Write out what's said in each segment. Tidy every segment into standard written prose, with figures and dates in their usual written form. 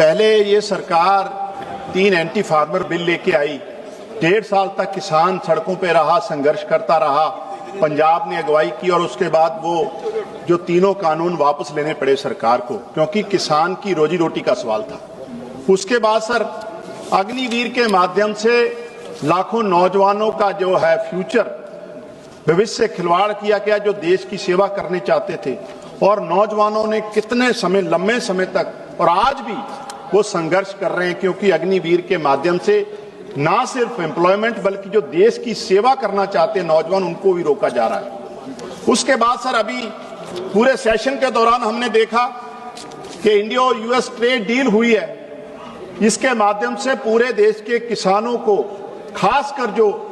पहले ये सरकार 3 एंटी फार्मर बिल लेके आई, 1.5 साल तक किसान सड़कों पे रहा, संघर्ष करता रहा। पंजाब ने अगुवाई की और उसके बाद वो जो तीनों कानून वापस लेने पड़े सरकार को, क्योंकि किसान की रोजी रोटी का सवाल था। उसके बाद सर अग्निवीर के माध्यम से लाखों नौजवानों का जो है फ्यूचर, भविष्य से खिलवाड़ किया गया, जो देश की सेवा करने चाहते थे। और नौजवानों ने कितने समय, लंबे समय तक और आज भी वो संघर्ष कर रहे हैं, क्योंकि अग्निवीर के माध्यम से ना सिर्फ एम्प्लॉयमेंट बल्कि जो देश की सेवा करना चाहते हैं नौजवान, उनको भी रोका जा रहा है। उसके बाद सर अभी पूरे सेशन के दौरान हमने देखा कि इंडिया और यूएस ट्रेड डील हुई है। इसके माध्यम से पूरे देश के किसानों को, खासकर जो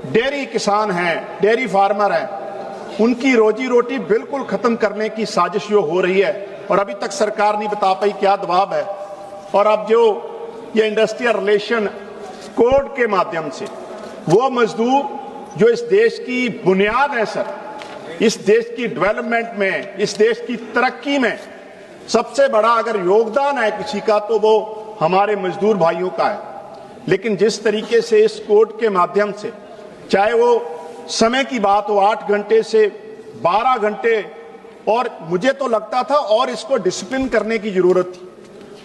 डेयरी किसान हैं, डेयरी फार्मर हैं, उनकी रोजी रोटी बिल्कुल खत्म करने की साजिश जो हो रही है। और अभी तक सरकार नहीं बता पाई क्या दबाव है। और अब जो ये इंडस्ट्रियल रिलेशन कोड के माध्यम से वो मजदूर जो इस देश की बुनियाद है सर, इस देश की डेवलपमेंट में, इस देश की तरक्की में सबसे बड़ा अगर योगदान है किसी का तो वो हमारे मजदूर भाइयों का है। लेकिन जिस तरीके से इस कोड के माध्यम से, चाहे वो समय की बात हो 8 घंटे से 12 घंटे, और मुझे तो लगता था और इसको डिसिप्लिन करने की जरूरत थी,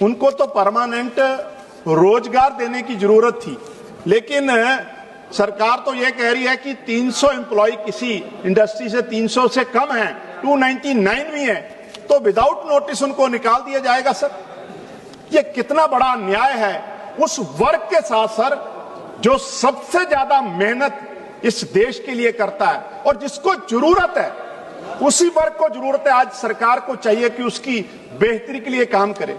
उनको तो परमानेंट रोजगार देने की जरूरत थी। लेकिन सरकार तो यह कह रही है कि 300 एम्प्लॉय किसी इंडस्ट्री से 300 से कम है, 299 भी है, तो विदाउट नोटिस उनको निकाल दिया जाएगा। सर ये कितना बड़ा अन्याय है उस वर्ग के साथ सर, जो सबसे ज्यादा मेहनत इस देश के लिए करता है और जिसको जरूरत है, उसी वर्ग को जरूरत है। आज सरकार को चाहिए कि उसकी बेहतरी के लिए काम करे।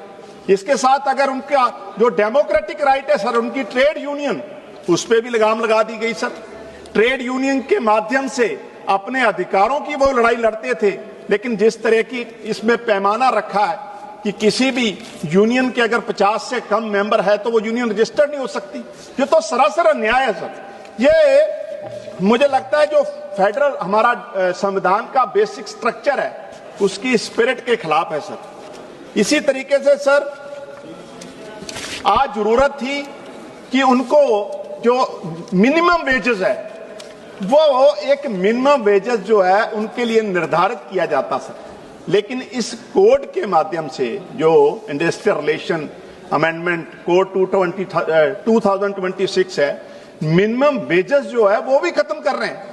इसके साथ अगर उनका जो डेमोक्रेटिक राइट है सर, उनकी ट्रेड यूनियन, उस पर भी लगाम लगा दी गई सर। ट्रेड यूनियन के माध्यम से अपने अधिकारों की वो लड़ाई लड़ते थे, लेकिन जिस तरह की इसमें पैमाना रखा है कि किसी भी यूनियन के अगर 50 से कम मेंबर है तो वो यूनियन रजिस्टर्ड नहीं हो सकती। ये तो सरासर अन्याय है सर। ये मुझे लगता है जो फेडरल हमारा संविधान का बेसिक स्ट्रक्चर है, उसकी स्पिरिट के खिलाफ है सर। इसी तरीके से सर आज जरूरत थी कि उनको जो मिनिमम वेजेस है, वो एक मिनिमम वेजेस जो है उनके लिए निर्धारित किया जाता सर। लेकिन इस कोड के माध्यम से जो इंडस्ट्रियल रिलेशन अमेंडमेंट कोड 2026 है, मिनिमम वेजेस जो है वो भी खत्म कर रहे हैं।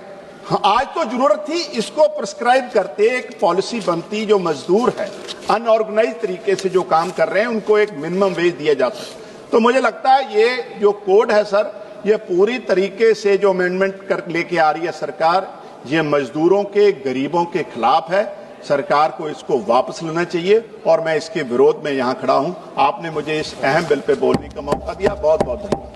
आज तो जरूरत थी इसको प्रिस्क्राइब करते, एक पॉलिसी बनती, जो मजदूर है अनऑर्गेनाइज तरीके से जो काम कर रहे हैं उनको एक मिनिमम वेज दिया जाता है। तो मुझे लगता है ये जो कोड है सर, ये पूरी तरीके से जो अमेंडमेंट कर लेके आ रही है सरकार, ये मजदूरों के, गरीबों के खिलाफ है। सरकार को इसको वापस लेना चाहिए और मैं इसके विरोध में यहां खड़ा हूं। आपने मुझे इस अहम बिल पे बोलने का मौका दिया, बहुत बहुत धन्यवाद।